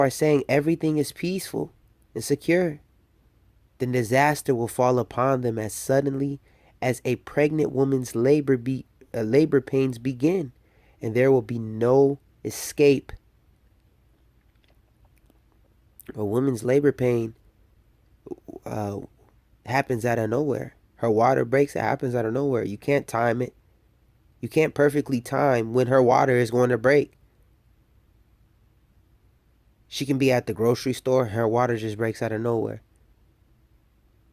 are saying everything is peaceful and secure, then disaster will fall upon them as suddenly as a pregnant woman's labor pains begin, and there will be no escape. A woman's labor pain uh, happens out of nowhere. Her water breaks, it happens out of nowhere. You can't time it. You can't perfectly time when her water is going to break. She can be at the grocery store, her water just breaks out of nowhere.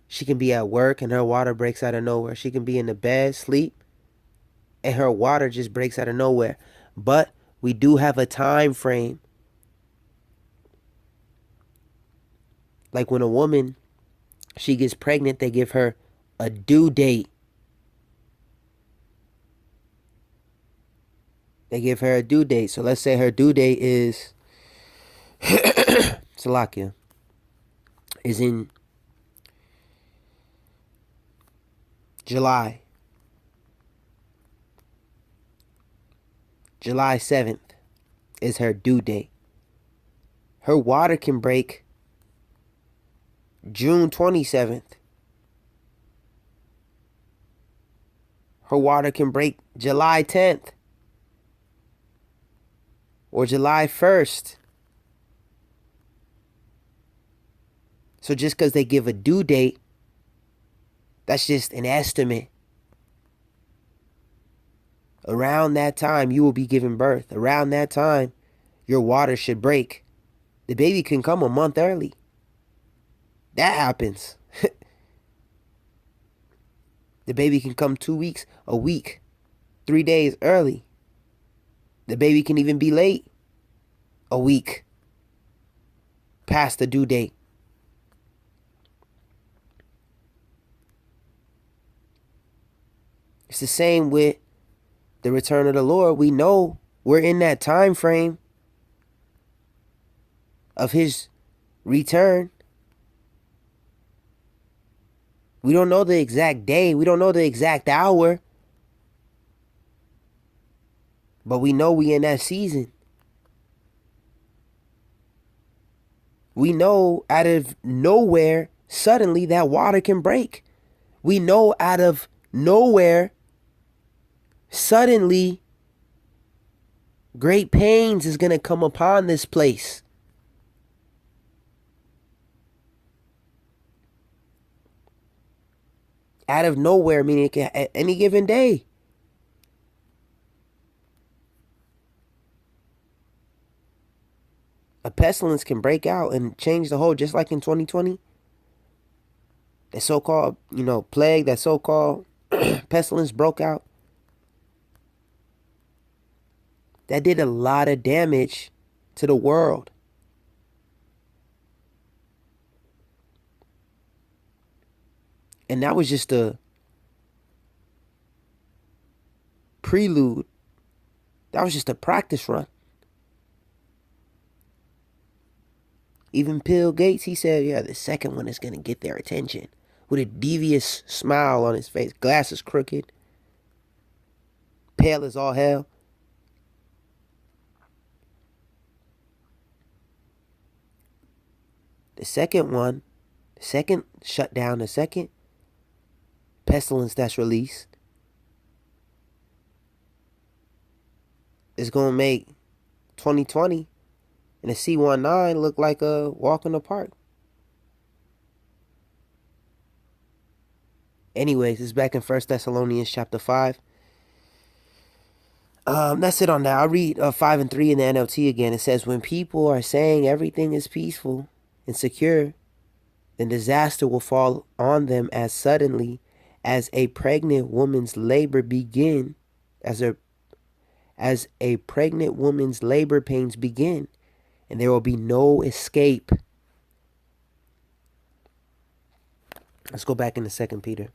She can be at work and her water breaks out of nowhere. She can be in the bed, sleep, and her water just breaks out of nowhere. But we do have a time frame. Like when a woman, she gets pregnant, they give her a due date. They give her a due date. So let's say her due date is Salakia is in July. July 7th is her due date. Her water can break June 27th. Her water can break July 10th or July 1st. So just because they give a due date, that's just an estimate. Around that time, you will be giving birth. Around that time, your water should break. The baby can come a month early. That happens. The baby can come 2 weeks, a week, 3 days early. The baby can even be late a week past the due date. It's the same with the return of the Lord. We know we're in that time frame of his return. We don't know the exact day. We don't know the exact hour. But we know we in that season. We know out of nowhere, suddenly that water can break. We know out of nowhere, suddenly, great pains is going to come upon this place. Out of nowhere, meaning it can, at any given day. A pestilence can break out and change the whole, just like in 2020. That so-called, plague, that so-called pestilence broke out. That did a lot of damage to the world. And that was just a prelude. That was just a practice run. Even Bill Gates, he said, yeah, the second one is going to get their attention. With a devious smile on his face. Glasses crooked. Pale as all hell. The second one, the second shutdown, the second pestilence that's released is going to make 2020 and a C-19 look like a walk in the park. Anyways, it's back in 1 Thessalonians chapter 5. That's it on that. I'll read 5 and 3 in the NLT again. It says, when people are saying everything is peaceful and secure, then disaster will fall on them as suddenly as a pregnant woman's labor begin, as a pregnant woman's labor pains begin, and there will be no escape. Let's go back into 2 Peter.